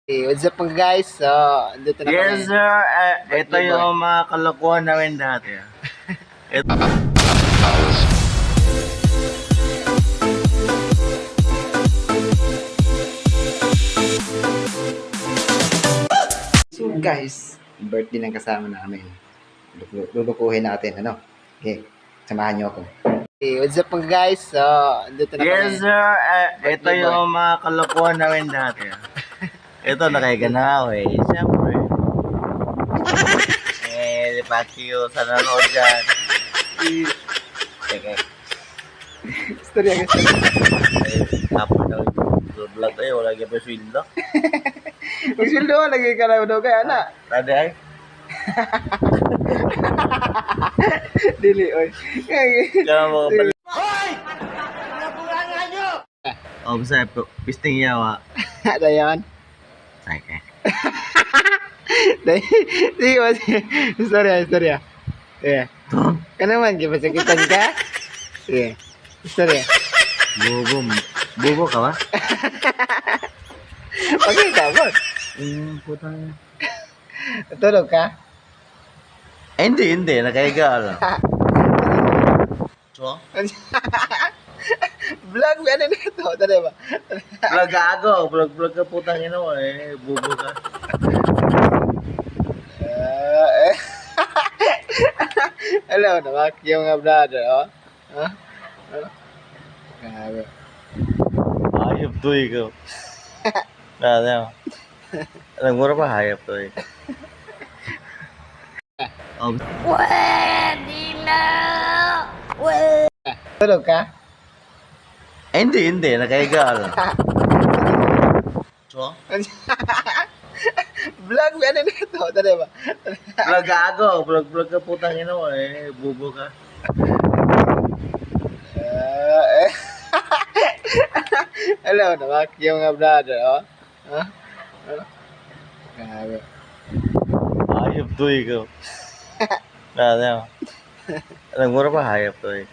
Hey, what's up mga guys? So, andito na kami. Yes, sir. Ito Birthday boy. yung mga kalokohan namin dati. Ito. So guys, birthday ng kasama namin. Lulukuhin natin, ano? Okay, samahan niyo ako. Hey, what's up mga guys? So, andito na kami. Yes, sir. Ito Birthday boy. yung mga kalokohan namin dati. Ito, nakahiga na ako eh. Siyempre. Pachiyo sa nanood dyan. Teka. Storya guys. Tapos daw yung vlog tayo. Wala ka pa sweldo. Magsildo, lagi ka na daw kaya na. Tadi ay. Dili, oy. Kaya mo kapal. Oh, basta pisting yawa. Ada yan. Teka. Istorya. Yeah. Ito. Ka naman, di ba sakitan ka? Yeah. Istorya. Bubo ka ba? Okay ka ba? Putang. Tulog ka? Hindi. Nakahiga lang. So? Vlog, ano na ito? Tara ba? Vlog ako. Vlog ka putang ina mo eh. Bubo ka. Hello, namak yung mga brother, oh. Huh? Grabe. Hayop to ikaw. Ano? Alam mo ba hayop to eh? Oh, Tulog ka? hindi. Nakahiga lang. So? Vlog, ano na ito? Tara ba? Vlog ako. Vlog ka putang ina mo eh. Bubo ka. Hello, namak yung mga brother, oh. Huh? Grabe. Hayop to ikaw. Ano? Alam mo ba hayop to eh?